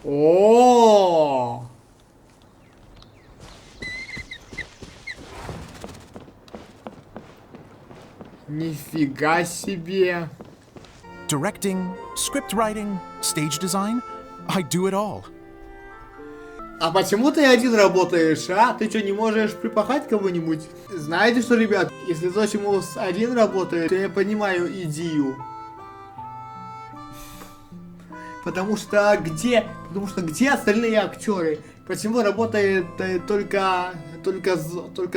О! Нифига себе. Directing, script writing, stage design, I do it all. А почему ты один работаешь, а? Ты что, не можешь припахать кого-нибудь? Знаете что, ребят, если Зосимус один работает, то я понимаю идею. Потому что где остальные актеры? Почему работает только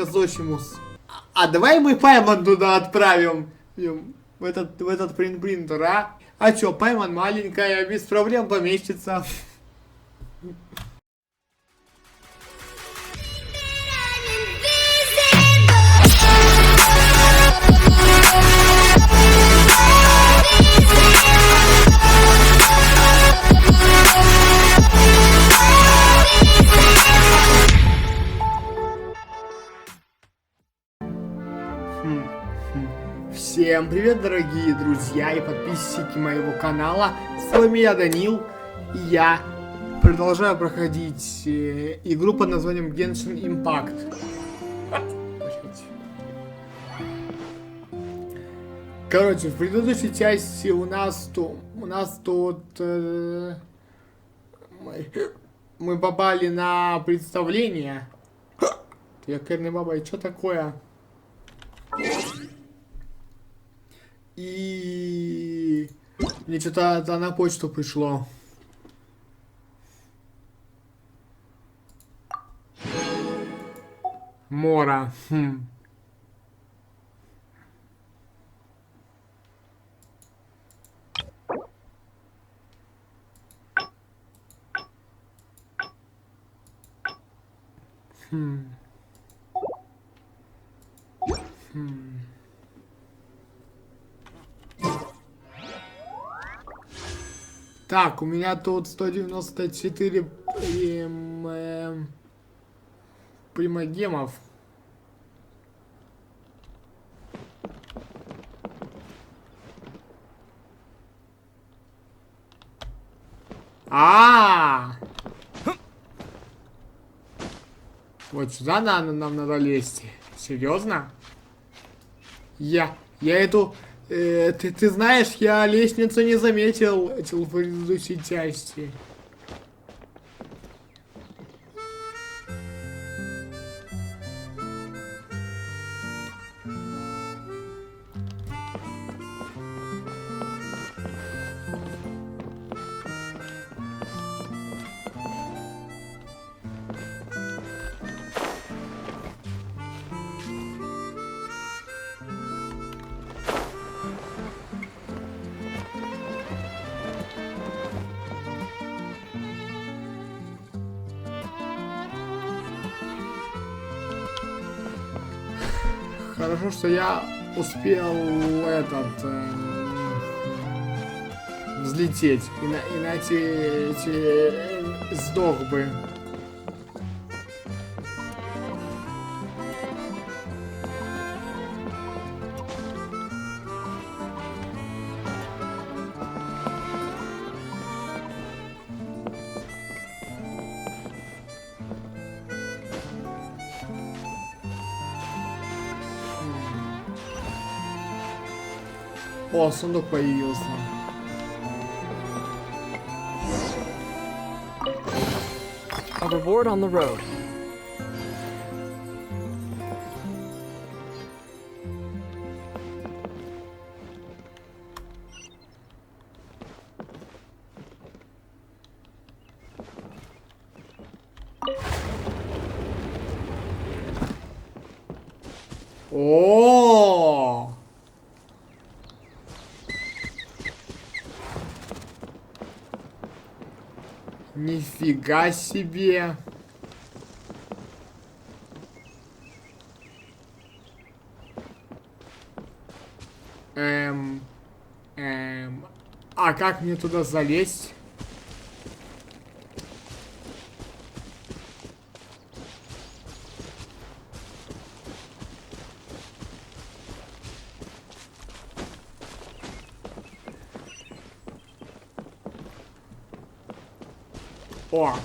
Зосимус? А давай мы Пайман туда отправим. В этот принтер, а? А чё, Пайман маленькая, без проблем поместится. Всем привет, дорогие друзья и подписчики моего канала. С вами я, Данил, и я продолжаю проходить игру под названием Genshin Impact. Короче, в предыдущей части у нас тут мы попали на представление. Якорная баба, и что такое? И мне что-то на почту пришло. Мора. Так, у меня тут 194 примагемов. Вот сюда нам надо лезть. Серьезно? Я эту... Ты знаешь, я лестницу не заметил в предыдущей части. Хорошо, что я успел взлететь, иначе сдох бы. О, сундук появился. A reward on the road. О! Нифига себе! А как мне туда залезть? О!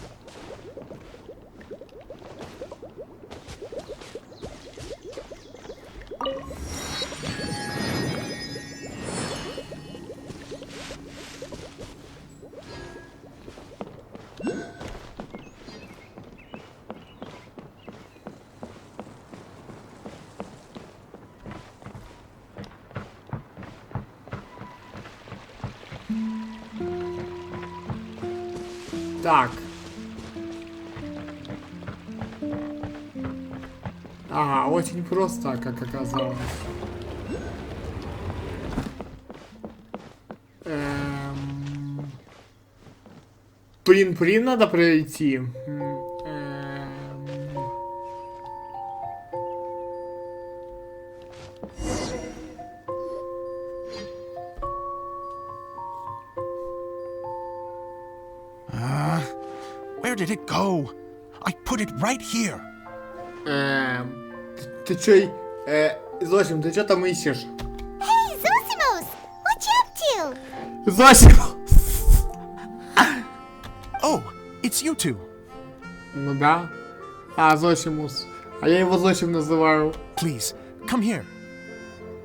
Так. Ага, очень просто, как оказалось. Прин надо пройти. Where did it go? I put it right here. Ты чё, Зосим, ты чё там ищешь? Hey, Zosimos! What you up to? Зосимус! Oh, it's you two. Ну да. Зосимус. А я его Зосим называю. Please, come here.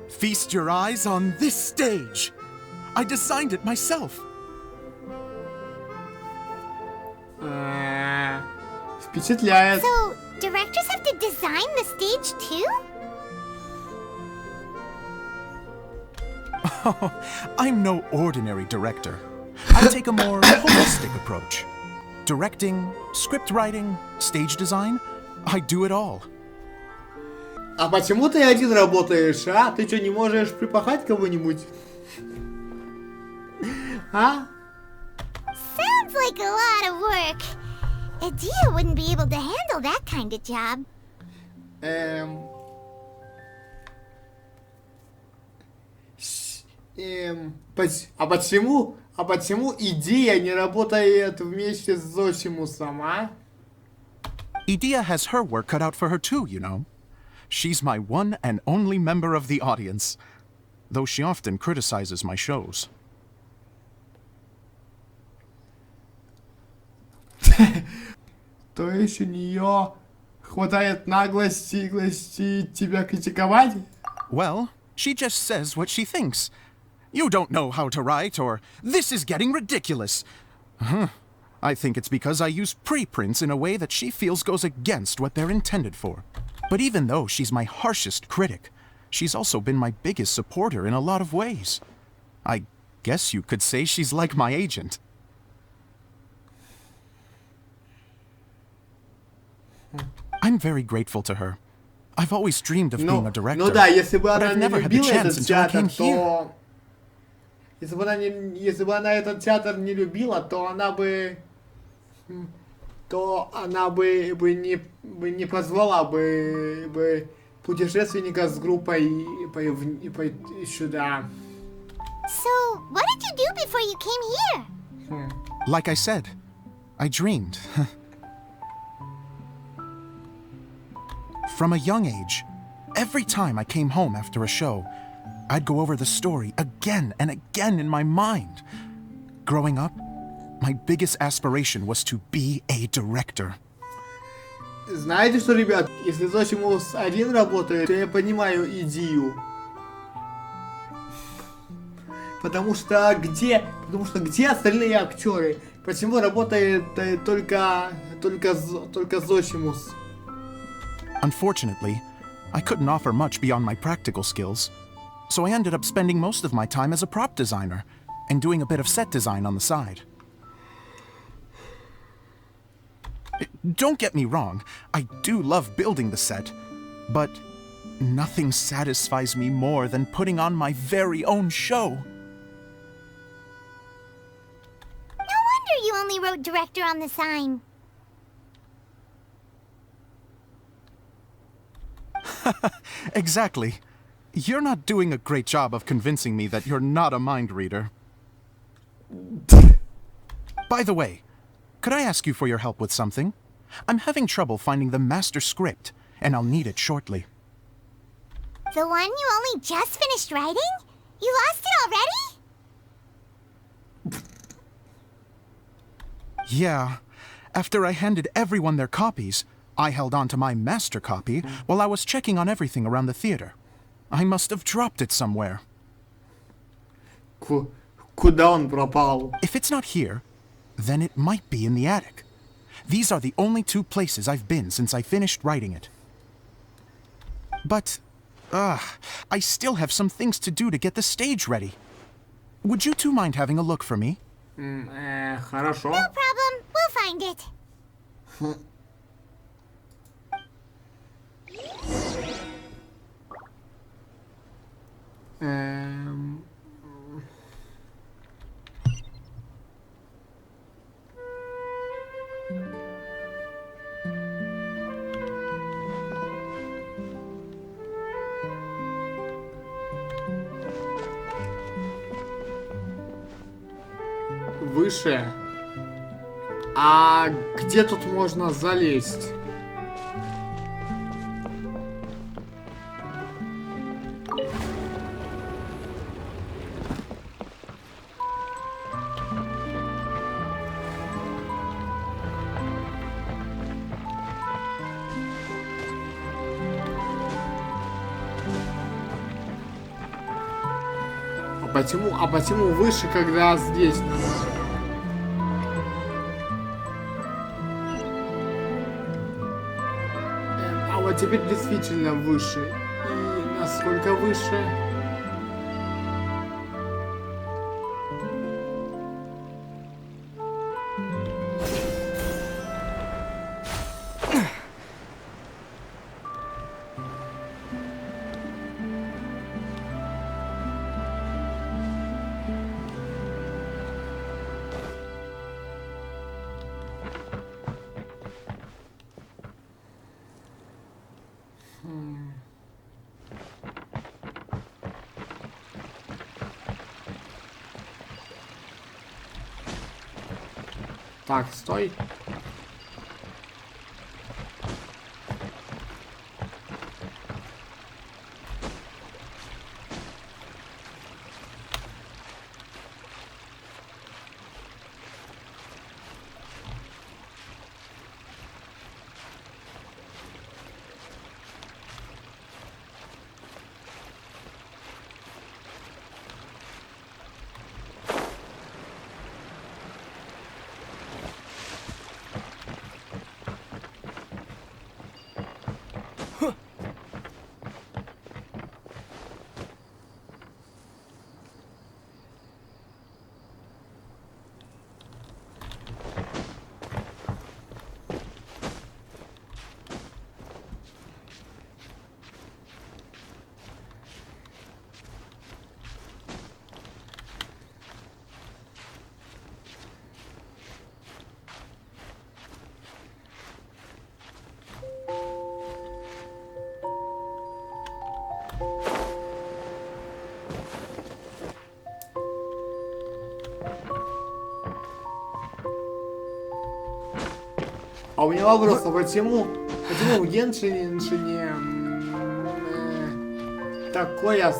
Feast your eyes on this stage. I designed it myself. Впечатляет. So, directors have to design the stage too? I'm no ordinary director. I take a more holistic approach. Directing, script writing, stage design, I do it all. А почему ты один работаешь, а? Ты что, не можешь припахать кого-нибудь? А? Sounds like a lot of work. Adia wouldn't be able to handle that kind of job. А почему идея не работает вместе с Зосимусом, а? Idea has her work cut out for her too, you know. She's my one and only member of the audience, though she often criticizes my shows. То есть у нее хватает наглости тебя критиковать? Well, she just says what she thinks. You don't know how to write, or this is getting ridiculous. I think it's because I use preprints in a way that she feels goes against what they're intended for. But even though she's my harshest critic, she's also been my biggest supporter in a lot of ways. I guess you could say she's like my agent. I'm very grateful to her. I've always dreamed of being a director. Ну да, если бы but она I've не never had the любила chance этот until I театр, came here. то... Если бы она этот театр не любила, то она бы... не позвала бы путешественника с группой сюда. So, what did you do before you came here? Like I said, I dreamed. From a young age, every time I came home after a show, I'd go over the story again and again in my mind. Growing up, my biggest aspiration was to be a director. Знаете что, ребят, если Зосимус один работает, то я понимаю идею. Потому что где остальные актеры? Почему работает только Зосимус? Unfortunately, I couldn't offer much beyond my practical skills, so I ended up spending most of my time as a prop designer and doing a bit of set design on the side. Don't get me wrong, I do love building the set, but nothing satisfies me more than putting on my very own show. No wonder you only wrote director on the sign. Exactly. You're not doing a great job of convincing me that you're not a mind reader. By the way, could I ask you for your help with something? I'm having trouble finding the master script, and I'll need it shortly. The one you only just finished writing? You lost it already? Yeah, After I handed everyone their copies, I held on to my master copy while I was checking on everything around the theater. I must have dropped it somewhere. Куда он пропал? If it's not here, then it might be in the attic. These are the only two places I've been since I finished writing it. But, I still have some things to do to get the stage ready. Would you two mind having a look for me? Хорошо. No problem. We'll find it. Выше. А где тут можно залезть? А почему выше, когда здесь надо? А вот теперь действительно выше. И насколько выше? Так, стой. А у меня вопрос, а почему в геншине такое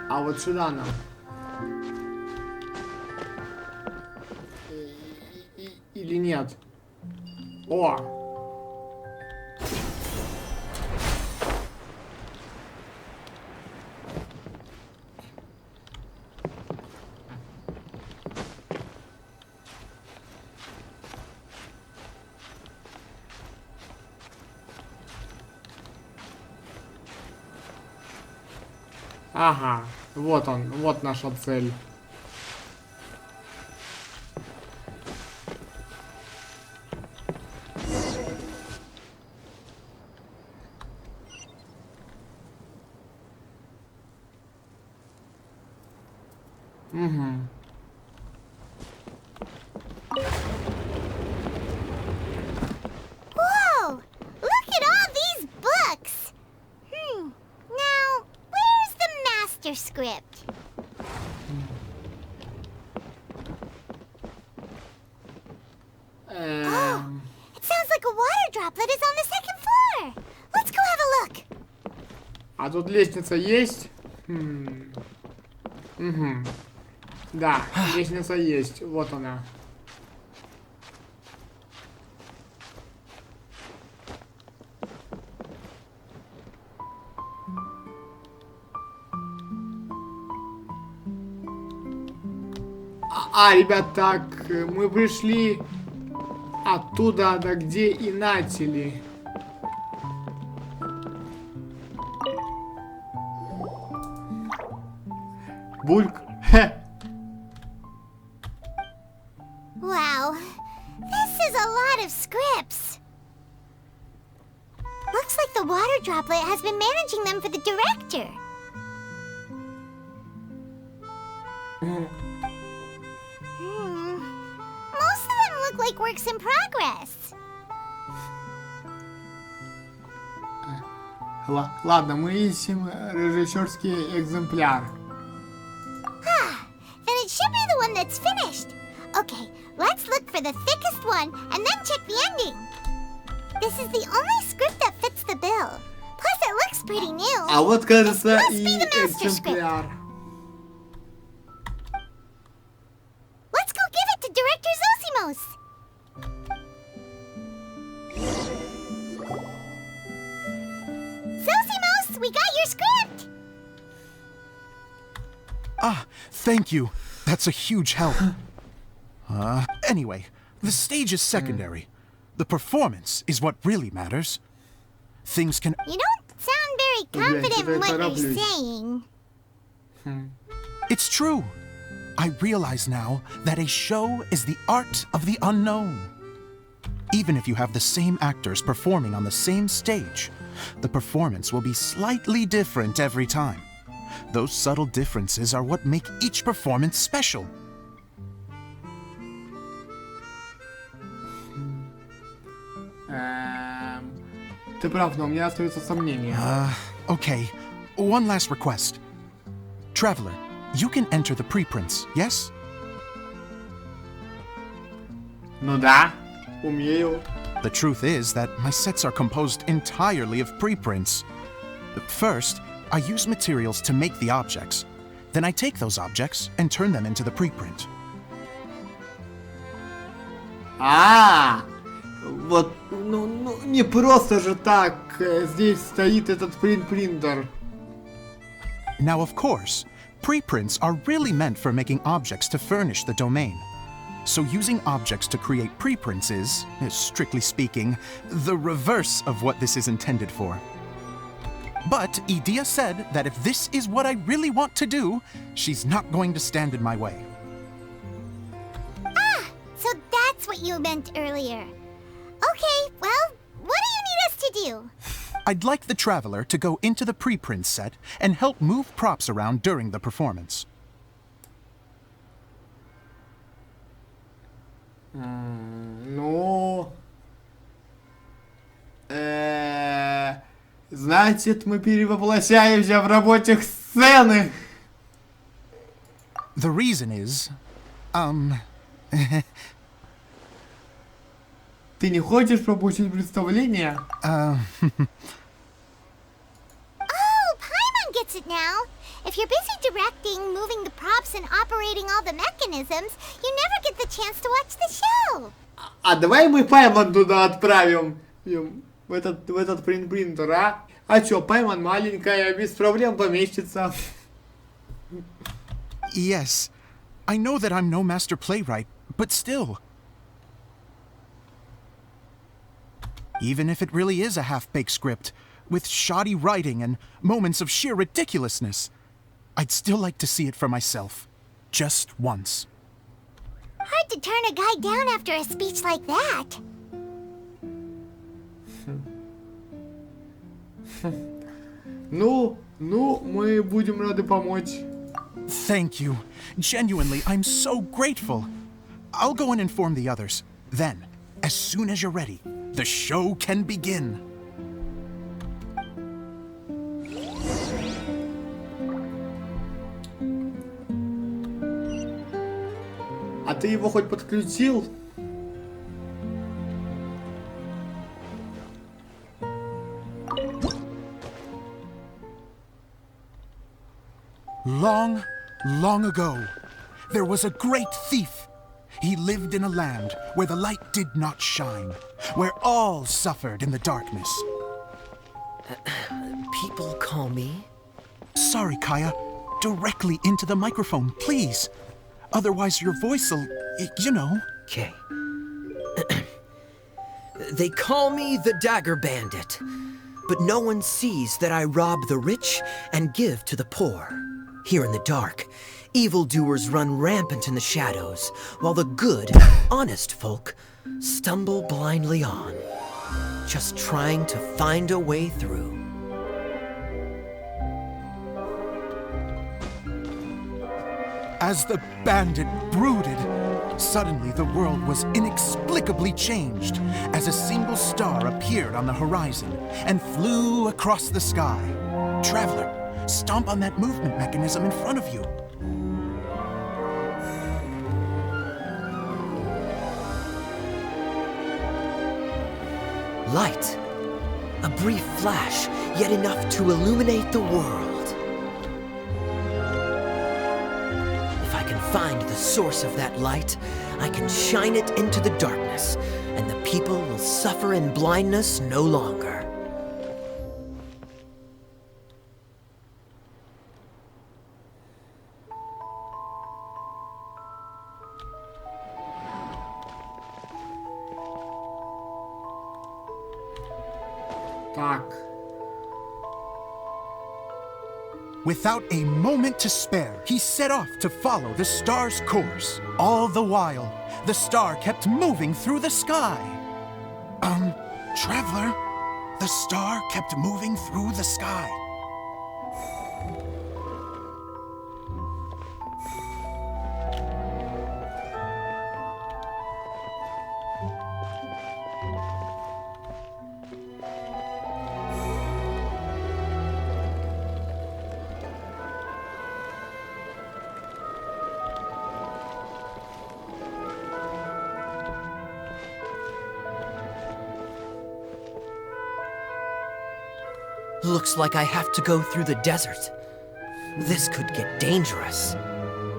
А вот сюда нам. Или нет? О! Ага, вот он, вот наша цель. Угу. Whoa! Look at all these books! Now, where's the master script? It sounds like a water droplet is on the second floor. Let's go have a look. А тут лестница есть? Угу. Да, лестница есть. Вот она. Ребят, так, мы пришли оттуда, да где и начали. Бульк. Wow, this is a lot of scripts. Looks like the water droplet has been managing them for the director. Most of them look like works in progress. Ладно, мы ищем режиссерский экземпляр. Then it should be the one that's finished. Okay, let's look for the thickest one and then check the ending. This is the only script that fits the bill. Plus, it looks pretty new. А вот, кажется, Must и be the master экземпляр. Let's go give it to Director Zosimos. Zosimos, we got your script. Ah, thank you. That's a huge help. Anyway, the stage is secondary. The performance is what really matters. Things can... You don't sound very confident in what you're saying. It's true. I realize now that a show is the art of the unknown. Even if you have the same actors performing on the same stage, the performance will be slightly different every time. Those subtle differences are what make each performance special. Ты прав, но у меня остаются сомнения. Okay, one last request. Traveler, you can enter the preprints, yes? Ну да, умею. The truth is that my sets are composed entirely of preprints. First, I use materials to make the objects. Then I take those objects and turn them into the preprint. Вот, ну, не просто же так здесь стоит этот принтер. Now, of course, preprints are really meant for making objects to furnish the domain. So using objects to create preprints is, strictly speaking, the reverse of what this is intended for. But Edea said that if this is what I really want to do, she's not going to stand in my way. So that's what you meant earlier. Okay, well, what do you need us to do? I'd like the Traveler to go into the preprint set and help move props around during the performance. Ну... Значит, мы перевоплощаемся в рабочих сцены. The reason is... Ты не хочешь пропустить представление? Oh, Paimon gets it now. If you're busy directing, moving the props, and operating all the mechanisms, you never get the chance to watch the show. А давай мы Паймон туда отправим. В этот принтер, а? А чё, Паймон маленькая, без проблем поместится. Yes, I know that I'm no master playwright, but still. Even if it really is a half-baked script, with shoddy writing and moments of sheer ridiculousness, I'd still like to see it for myself. Just once. Hard to turn a guy down after a speech like that. Ну, мы будем рады помочь. Thank you. Genuinely, I'm so grateful. I'll go and inform the others. Then, as soon as you're ready, the show can begin. А ты его хоть подключил? Long, long ago, there was a great thief. He lived in a land where the light did not shine, where all suffered in the darkness. People call me? Sorry, Kaya. Directly into the microphone, please. Otherwise your voice'll, you know. Okay. They call me the Dagger Bandit, but no one sees that I rob the rich and give to the poor. Here in the dark, evildoers run rampant in the shadows, while the good, honest folk stumble blindly on, just trying to find a way through. As the bandit brooded, suddenly the world was inexplicably changed as a single star appeared on the horizon and flew across the sky. Traveler, stomp on that movement mechanism in front of you. Light. A brief flash, yet enough to illuminate the world. If I can find the source of that light, I can shine it into the darkness, and the people will suffer in blindness no longer. Так. Without a moment to spare, he set off to follow the star's course. All the while, the star kept moving through the sky. Traveler, the star kept moving through the sky. Looks like I have to go through the desert. This could get dangerous.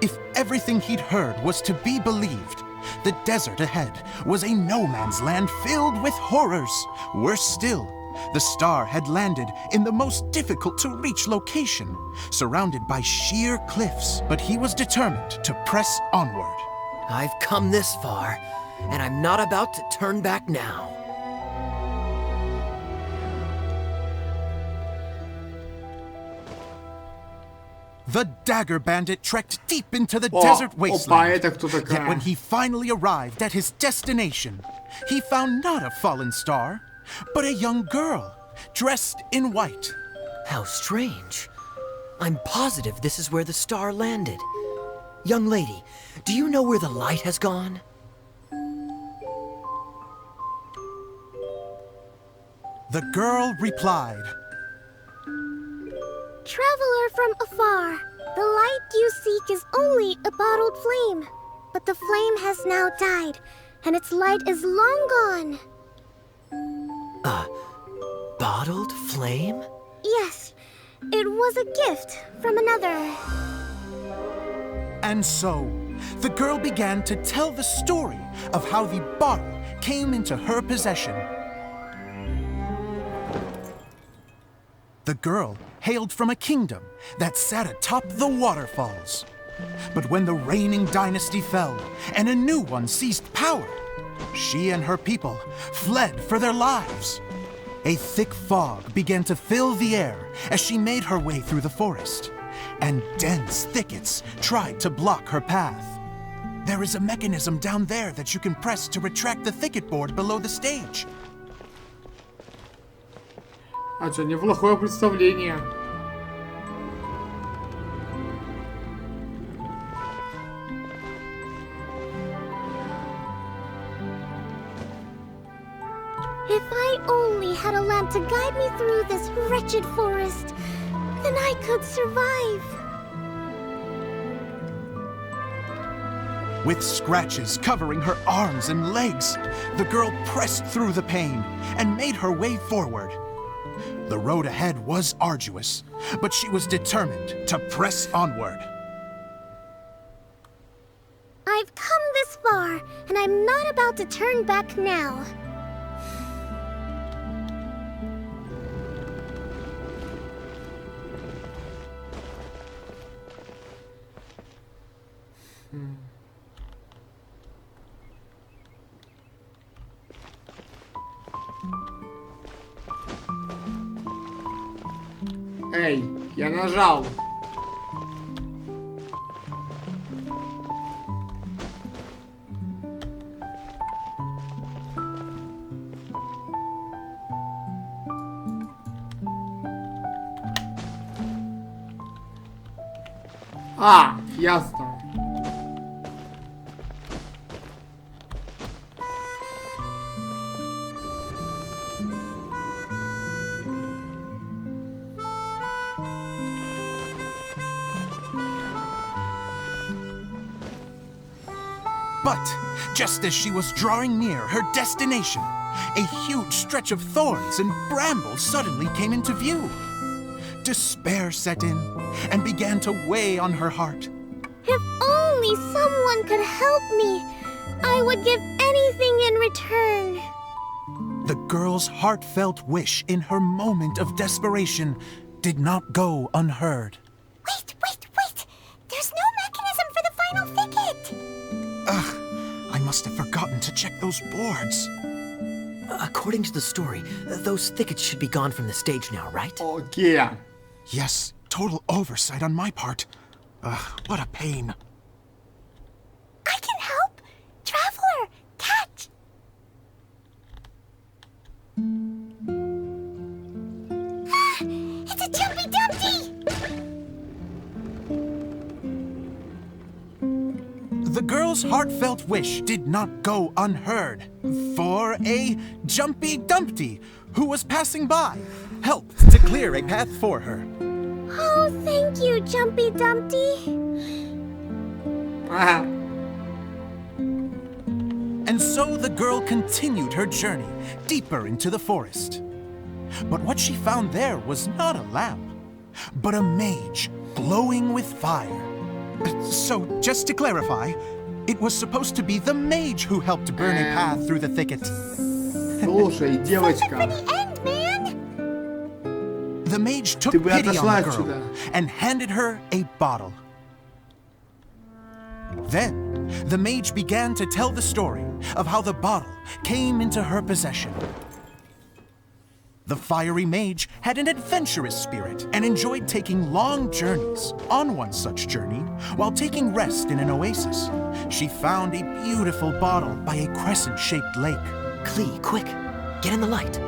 If everything he'd heard was to be believed, the desert ahead was a no-man's land filled with horrors. Worse still, the star had landed in the most difficult-to-reach location, surrounded by sheer cliffs, but he was determined to press onward. I've come this far, and I'm not about to turn back now. The Dagger Bandit trekked deep into the О, desert опа, wasteland. это кто Yet такая? when he finally arrived at his destination, he found not a fallen star, but a young girl, dressed in white. How strange. I'm positive this is where the star landed. Young lady, do you know where the light has gone? The girl replied, Traveler from afar, the light you seek is only a bottled flame. But the flame has now died, and its light is long gone. Bottled flame? Yes, it was a gift from another. And so, the girl began to tell the story of how the bottle came into her possession. The girl hailed from a kingdom that sat atop the waterfalls. But when the reigning dynasty fell and a new one seized power, she and her people fled for their lives. A thick fog began to fill the air as she made her way through the forest, and dense thickets tried to block her path. There is a mechanism down there that you can press to retract the thicket board below the stage. А что, неплохое представление. If I only had a lamp to guide me through this wretched forest, then I could survive. With scratches covering her arms and legs, the girl pressed through the pain and made her way forward. The road ahead was arduous, but she was determined to press onward. I've come this far, and I'm not about to turn back now. Эй, я нажал. А, ясно. But just as she was drawing near her destination, a huge stretch of thorns and brambles suddenly came into view. Despair set in and began to weigh on her heart. If only someone could help me, I would give anything in return. The girl's heartfelt wish in her moment of desperation did not go unheard. Wait! There's no mechanism for the final thicket! Ugh, I must have forgotten to check those boards. According to the story, those thickets should be gone from the stage now, right? Окей. Yes, total oversight on my part. Ugh, what a pain. I can help! Traveler, catch! It's a Jumpy Dumpty! The girl's heartfelt wish did not go unheard, for a Jumpy Dumpty, who was passing by, helped to clear a path for her. Oh, thank you, Jumpy Dumpty. Ага. And so the girl continued her journey deeper into the forest. But what she found there was not a lamp, but a mage glowing with fire. So, just to clarify, it was supposed to be the mage who helped burn a path through the thicket. Слушай, For девочка. the end, man! The mage took Ты бы pity отошла on the girl отсюда. and handed her a bottle. Then, the mage began to tell the story of how the bottle came into her possession. The fiery mage had an adventurous spirit and enjoyed taking long journeys. On one such journey, while taking rest in an oasis, she found a beautiful bottle by a crescent-shaped lake. Klee, quick, get in the light.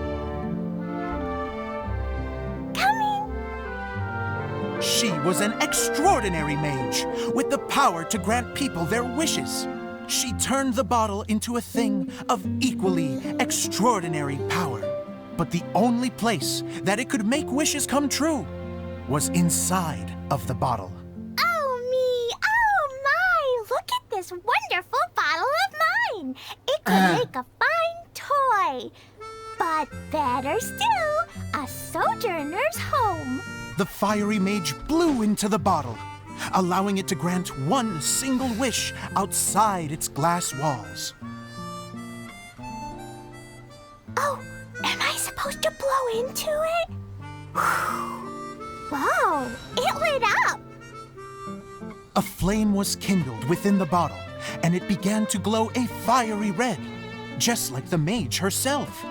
She was an extraordinary mage with the power to grant people their wishes. She turned the bottle into a thing of equally extraordinary power. But the only place that it could make wishes come true was inside of the bottle. Oh me! Oh my! Look at this wonderful bottle of mine! It could make a fine toy! But better still, a sojourner's home! The fiery mage blew into the bottle, allowing it to grant one single wish outside its glass walls. Oh, am I supposed to blow into it? Whoa, it lit up! A flame was kindled within the bottle, and it began to glow a fiery red, just like the mage herself.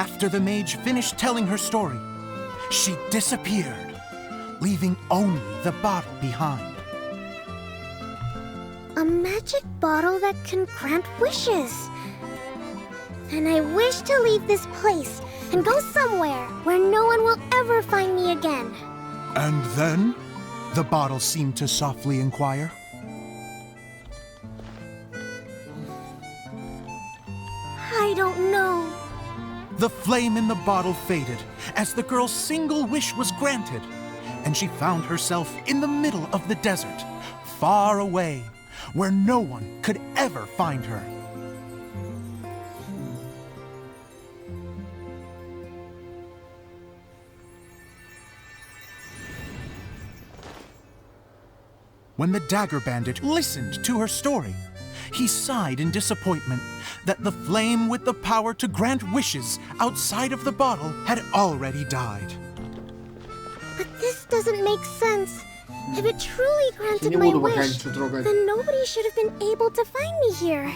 after the mage finished telling her story, she disappeared, leaving only the bottle behind. A magic bottle that can grant wishes. And I wish to leave this place and go somewhere where no one will ever find me again. And then, the bottle seemed to softly inquire. I don't know. The flame in the bottle faded as the girl's single wish was granted, and she found herself in the middle of the desert, far away, where no one could ever find her. When the Dagger Bandit listened to her story, he sighed in disappointment that the flame with the power to grant wishes outside of the bottle had already died. But this doesn't make sense. If it truly granted Не my буду пока wish, ничего трогать. then nobody should have been able to find me here.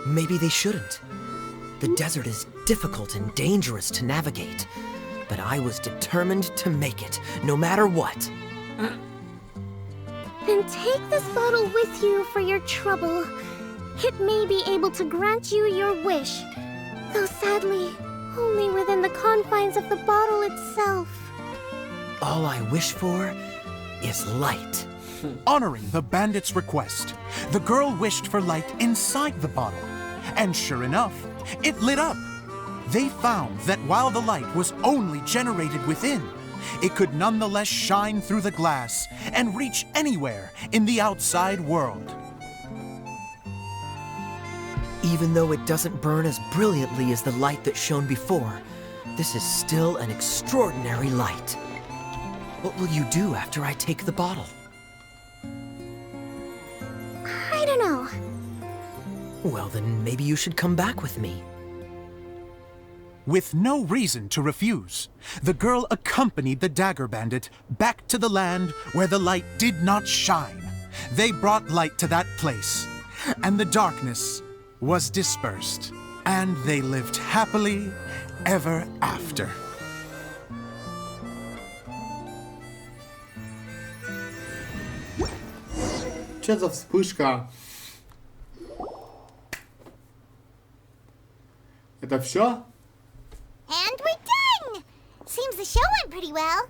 Maybe they shouldn't. The desert is difficult and dangerous to navigate, but I was determined to make it, no matter what. Then take this bottle with you for your trouble. It may be able to grant you your wish, though sadly, only within the confines of the bottle itself. All I wish for is light. Honoring the bandit's request, the girl wished for light inside the bottle, and sure enough, it lit up. They found that while the light was only generated within, it could nonetheless shine through the glass and reach anywhere in the outside world. Even though it doesn't burn as brilliantly as the light that shone before, this is still an extraordinary light. What will you do after I take the bottle? I don't know. Well, then maybe you should come back with me. With no reason to refuse, the girl accompanied the Dagger Bandit back to the land where the light did not shine. They brought light to that place, and the darkness was dispersed, and they lived happily ever after. Что за вспышка? Это все? And we're done! Seems the show went pretty well.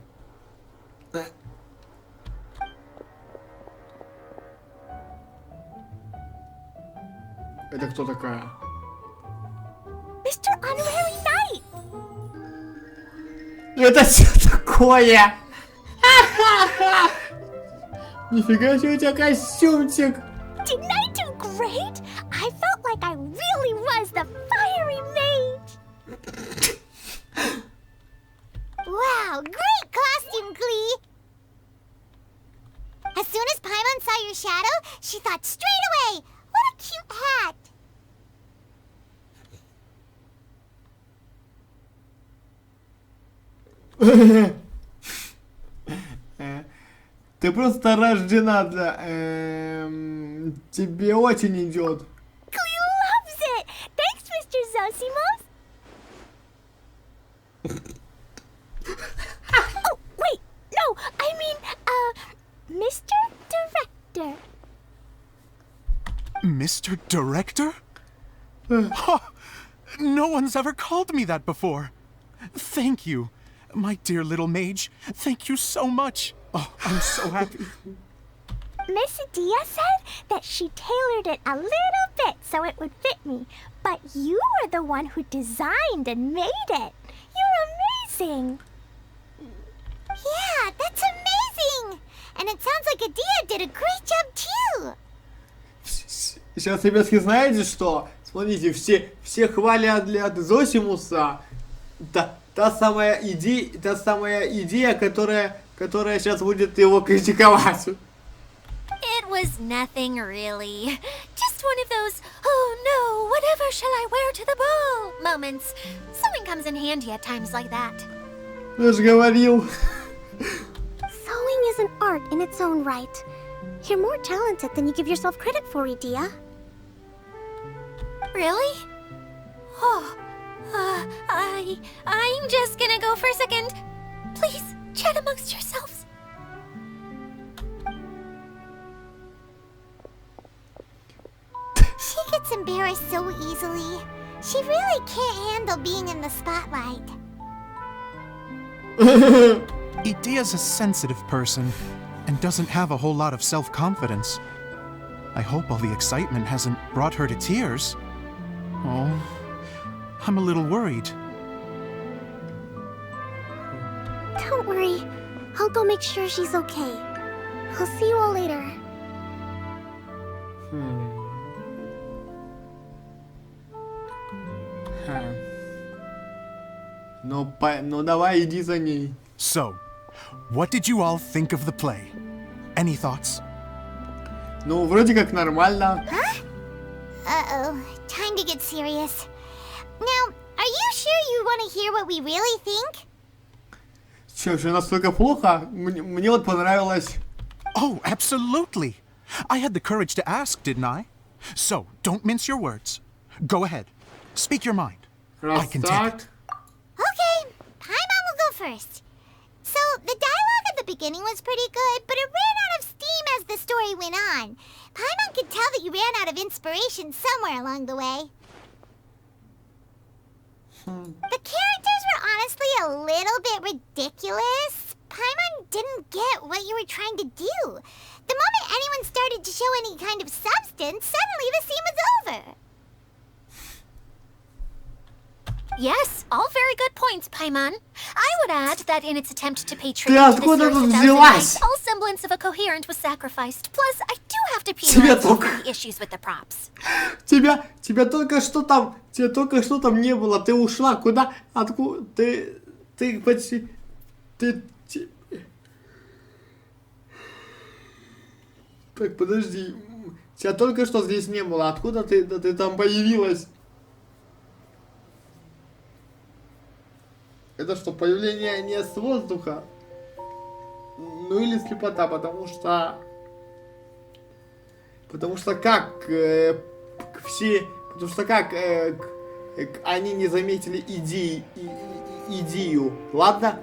Это кто такая? Mr. Honorary Knight! Это что такое? Нифига себе у тебя костюмчик. Didn't I do great? I felt like I really was the fiery mage. Wow, great costume, Glee! As soon as Paimon saw your shadow, she thought straight away, what a cute hat! Ты просто рождена для... тебе очень идет. Glee loves it! Thanks, Mr. Zosimos! Oh, wait! No, I mean, Mr. Director. Mr. Director? Huh, no one's ever called me that before. Thank you, my dear little mage. Thank you so much. Oh, I'm so happy. Miss Adia said that she tailored it a little bit so it would fit me, but you were the one who designed and made it. You're amazing. Yeah, that's amazing. And it sounds like Adia did a great job too. Сейчас, ребятки, знаете что? Смотрите, все хвалят для Зосимуса. Та самая идея, которая сейчас будет его критиковать. It was nothing really. Just one of those, oh no, whatever shall I wear to the ball moments. Sewing comes in handy at times like that. Я же говорил. Sewing is an art in its own right. You're more talented than you give yourself credit for, Idia. Really? Oh, I'm just gonna go for a second. Please, chat amongst yourselves. She gets embarrassed so easily. She really can't handle being in the spotlight. Idea's a sensitive person and doesn't have a whole lot of self-confidence. I hope all the excitement hasn't brought her to tears. Oh, I'm a little worried. Don't worry. I'll go make sure she's okay. I'll see you all later. Ну давай, иди за ней. So, what did you all think of the play? Any thoughts? Ну, вроде как нормально. Uh-oh, time to get serious. Now, are you sure you want to hear what we really think? Че, все настолько плохо? Мне вот понравилось. Oh, absolutely. I had the courage to ask, didn't I? So, don't mince your words. Go ahead. Speak your mind. I can take it. Okay, Paimon will go first. So, the dialogue at the beginning was pretty good, but it ran out of steam as the story went on. Paimon could tell that you ran out of inspiration somewhere along the way. The characters were honestly a little bit ridiculous. Paimon didn't get what you were trying to do. The moment anyone started to show any kind of substance, suddenly the scene was over. Yes, all very good points, Paimon. I would add that in its attempt to pay Ты tribute to the откуда series тут of Thousand взялась? Nights, all semblance of a coherent was sacrificed. Plus, I do have to Тебе penalize you только- for the issues with the props. Тебя только что там не было. Ты ушла. Куда? Откуда? Ты почти... Так, подожди. Тебя только что здесь не было. Откуда ты там появилась? Это что, появление не с воздуха? Ну или слепота, потому что как все... Потому что как они не заметили идею. Ладно,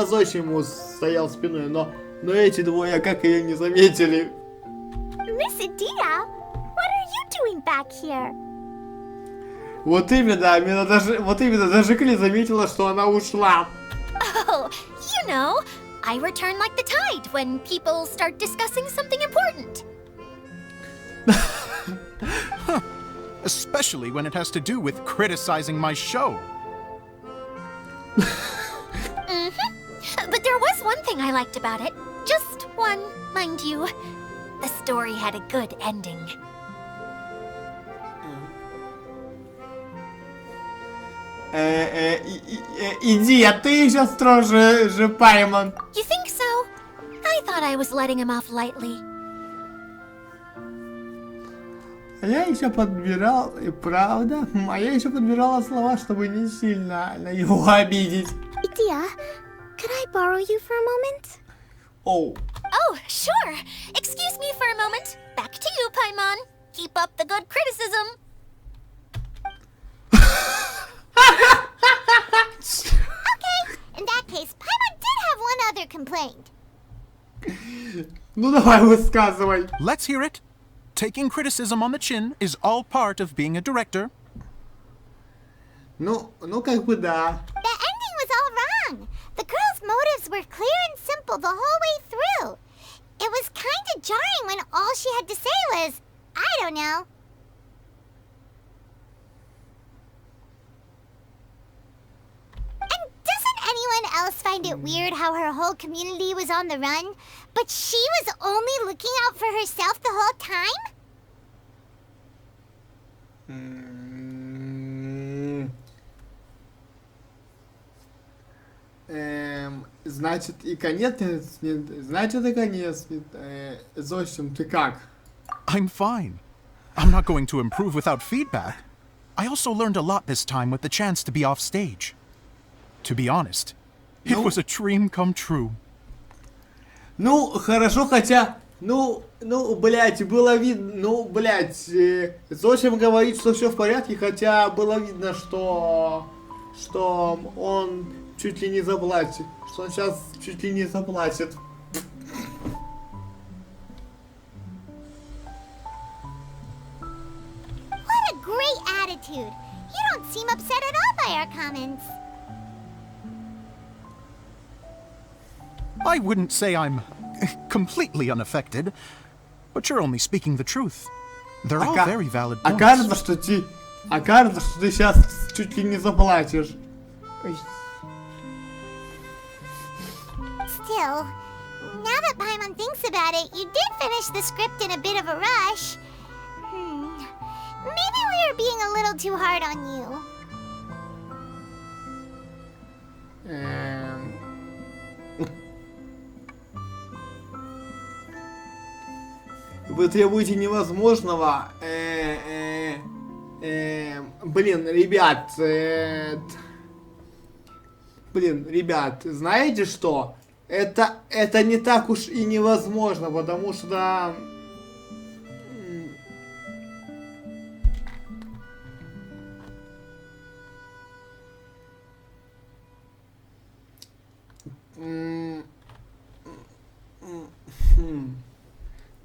Зосимус стоял спиной, но эти двое как ее не заметили? Miss Adia, what are you doing back here? Вот именно даже Кли заметила, что она ушла. Oh, you know, I return like the tide when people start discussing something important. Especially when it has to do with criticizing my show. But there was one thing I liked about it. Just one, mind you. The story had a good ending. Иди, а ты еще строже же, Паймон. You think so? I thought I was letting him off lightly. А я еще подбирал, и правда, а я еще подбирала слова, чтобы не сильно его обидеть. Idia, could I borrow you for a moment? Оу. Oh, sure. Excuse me for a moment. Back to you, Paimon. Keep up the good criticism. Okay, in that case, Paimon did have one other complaint. Ну давай, высказывай. Let's hear it. Taking criticism on the chin is all part of being a director. Ну как бы да. The ending was all wrong. The girl's motives were clear and simple the whole way through. It was kind of jarring when all she had to say was, I don't know. And doesn't anyone else find it weird how her whole community was on the run, but she was only looking out for herself the whole time? Значит, и конец, значит, и конец. Зосим, ты как? I'm fine. I'm not going to improve without feedback. I also learned a lot this time with the chance to be off stage. To be honest, it No. was a dream come true. Ну, хорошо, хотя блядь, было видно, Зосим говорит, что все в порядке, хотя было видно, что он чуть ли не заплатит, что он сейчас чуть ли не заплатит. What a great attitude. You don't seem upset at all by our comments. I wouldn't say I'm completely unaffected, but you're only speaking the truth. They're all very valid points. Окажется, что ты сейчас чуть ли не заплатишь. Still, now that Paimon thinks about it, you did finish the script in a bit of a rush. Maybe we were being a little too hard on you. Вы требуете невозможного. Ребят, знаете что? Это не так уж и невозможно, потому что...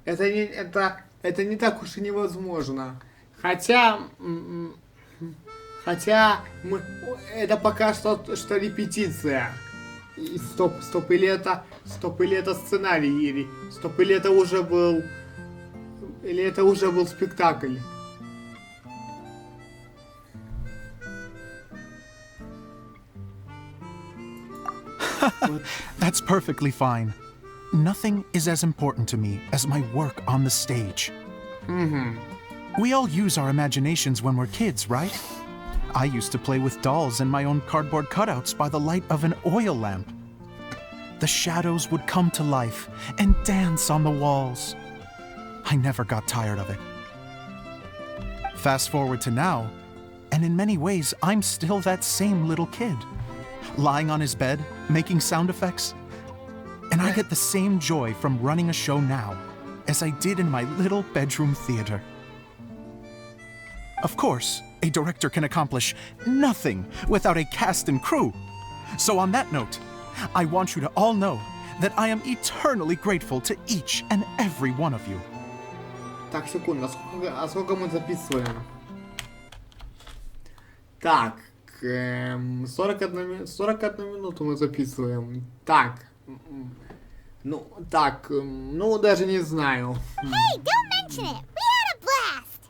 Это не так уж и невозможно. Хотя это пока что репетиция. И стоп, или это сценарий, или это уже был спектакль. That's perfectly fine. Nothing is as important to me as my work on the stage. We all use our imaginations when we're kids, right? I used to play with dolls and my own cardboard cutouts by the light of an oil lamp. The shadows would come to life and dance on the walls. I never got tired of it. Fast forward to now, and in many ways, I'm still that same little kid, lying on his bed, making sound effects. And I get the same joy from running a show now as I did in my little bedroom theater. Of course, a director can accomplish nothing without a cast and crew. So on that note, I want you to all know that I am eternally grateful to each and every one of you. Так, секунду, сколько мы записываем? Так, 41 минуту мы записываем. Так, даже не знаю. Hey, don't mention it. We had a blast.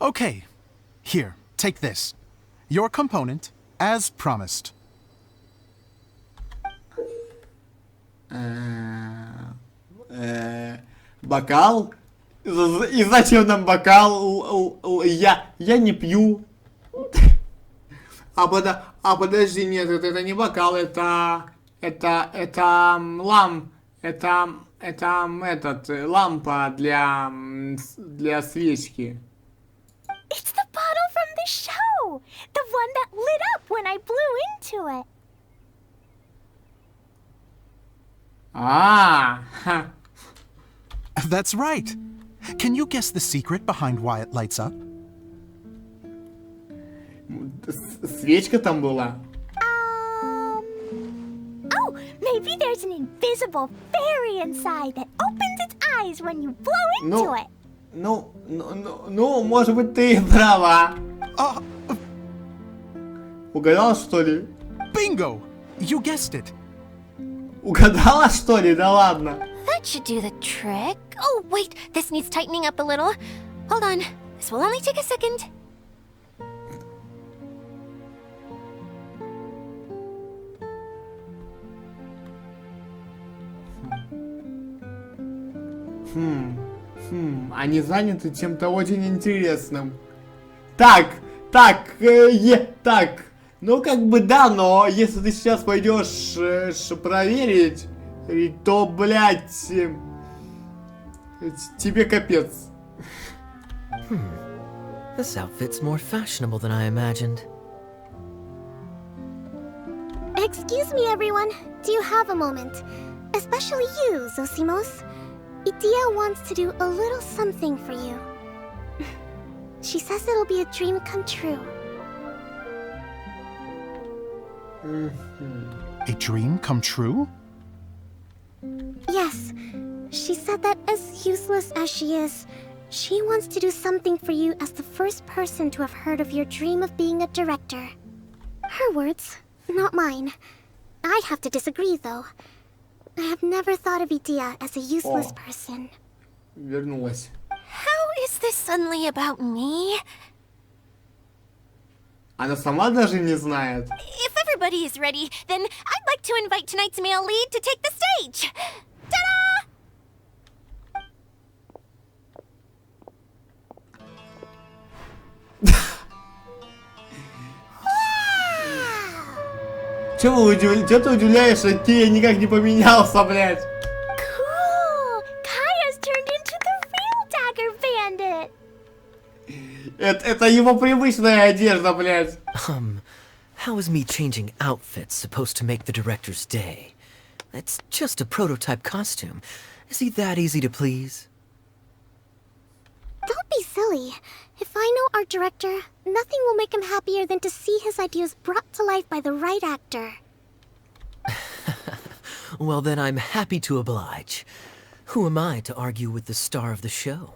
Okay, here, take this. Your component, as promised. Бокал? И зачем нам бокал? Я не пью. Подожди, нет, это не бокал, это лампа для свечки. It's the bottle from the show. The one that lit up when I blew into it. That's right. Can you guess the secret behind why it lights up? Свечка там была. Oh, maybe there's an invisible fairy inside that opens its eyes when you blow into it. Может быть, ты права. Угадала, что ли? Bingo! You guessed it. Угадала, что ли? Да ладно. That should do the trick. Oh, wait, this needs tightening up a little. Hold on, this will only take a second. Они заняты чем-то очень интересным. Ну, как бы да, но если ты сейчас пойдешь проверить, то, блядь, тебе капец. This outfit's more fashionable than I imagined. Excuse me, everyone. Do you have a moment? Especially you, Zosimos. Idia wants to do a little something for you. She says it'll be a dream come true. A dream come true? Yes. She said that as useless as she is, she wants to do something for you as the first person to have heard of your dream of being a director. Her words, not mine. I have to disagree, though. I have never thought of Idia as a useless person. Вернулась. How is this suddenly about me? Она сама даже не знает. If everybody is ready, then I'd like to invite tonight's male lead to take the stage. Ta-da! Чё ты удивляешься? Кия никак не поменялся, блядь. Cool! Kaya's turned into the real Dagger Bandit! Это его привычная одежда, блядь. How is me changing outfits supposed to make the director's day? It's just a prototype costume. Is he that easy to please? Don't be silly. If I know our director, nothing will make him happier than to see his ideas brought to life by the right actor. Well, then I'm happy to oblige. Who am I to argue with the star of the show?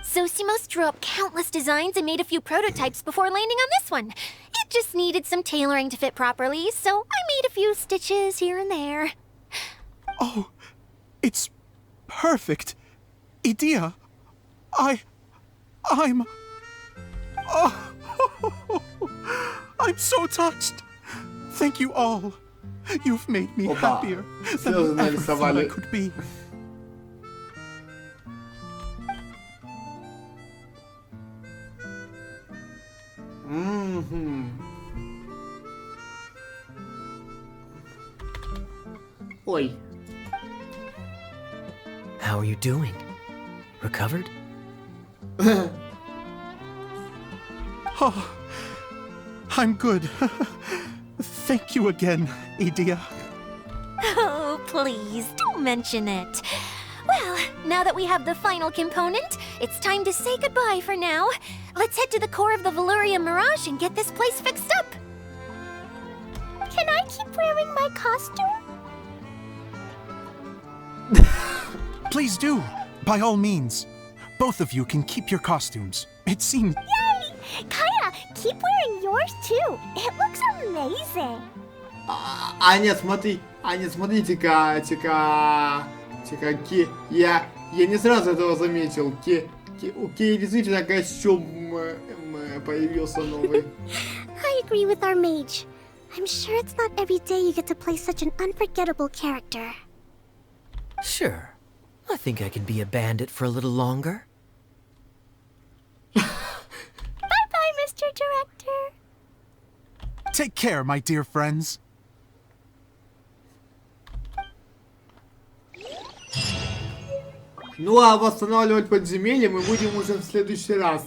Zosimos drew up countless designs and made a few prototypes before landing on this one. It just needed some tailoring to fit properly, so I made a few stitches here and there. Oh, it's perfect. Idia, I'm... Oh, I'm so touched. Thank you all. You've made me happier than I ever thought I could be. Ой. How are you doing? Recovered? Oh, I'm good. Thank you again, Idia. Oh, please, don't mention it. Well, now that we have the final component, it's time to say goodbye for now. Let's head to the core of the Valuria Mirage and get this place fixed up. Can I keep wearing my costume? Please do, by all means. Both of you can keep your costumes. It seemed... Yay! Kaya, keep wearing yours too. It looks amazing. Нет, смотрите-ка, я не сразу этого заметил. У Ки действительно костюм появился новый. I agree with our mage. I'm sure it's not every day you get to play such an unforgettable character. Sure. I think I can be a bandit for a little longer. Bye-bye, Mr. Director. Take care, my dear friends. Ну а восстанавливать подземелье мы будем уже в следующий раз.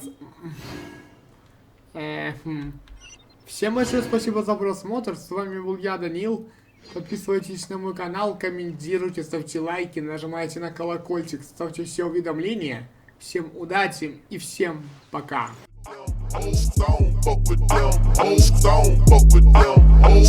Всем большое спасибо за просмотр. С вами был я, Данил. Подписывайтесь на мой канал, комментируйте, ставьте лайки, нажимайте на колокольчик, ставьте все уведомления. Всем удачи и всем пока. Old stone, fuck with them. Old stone, fuck with them. Old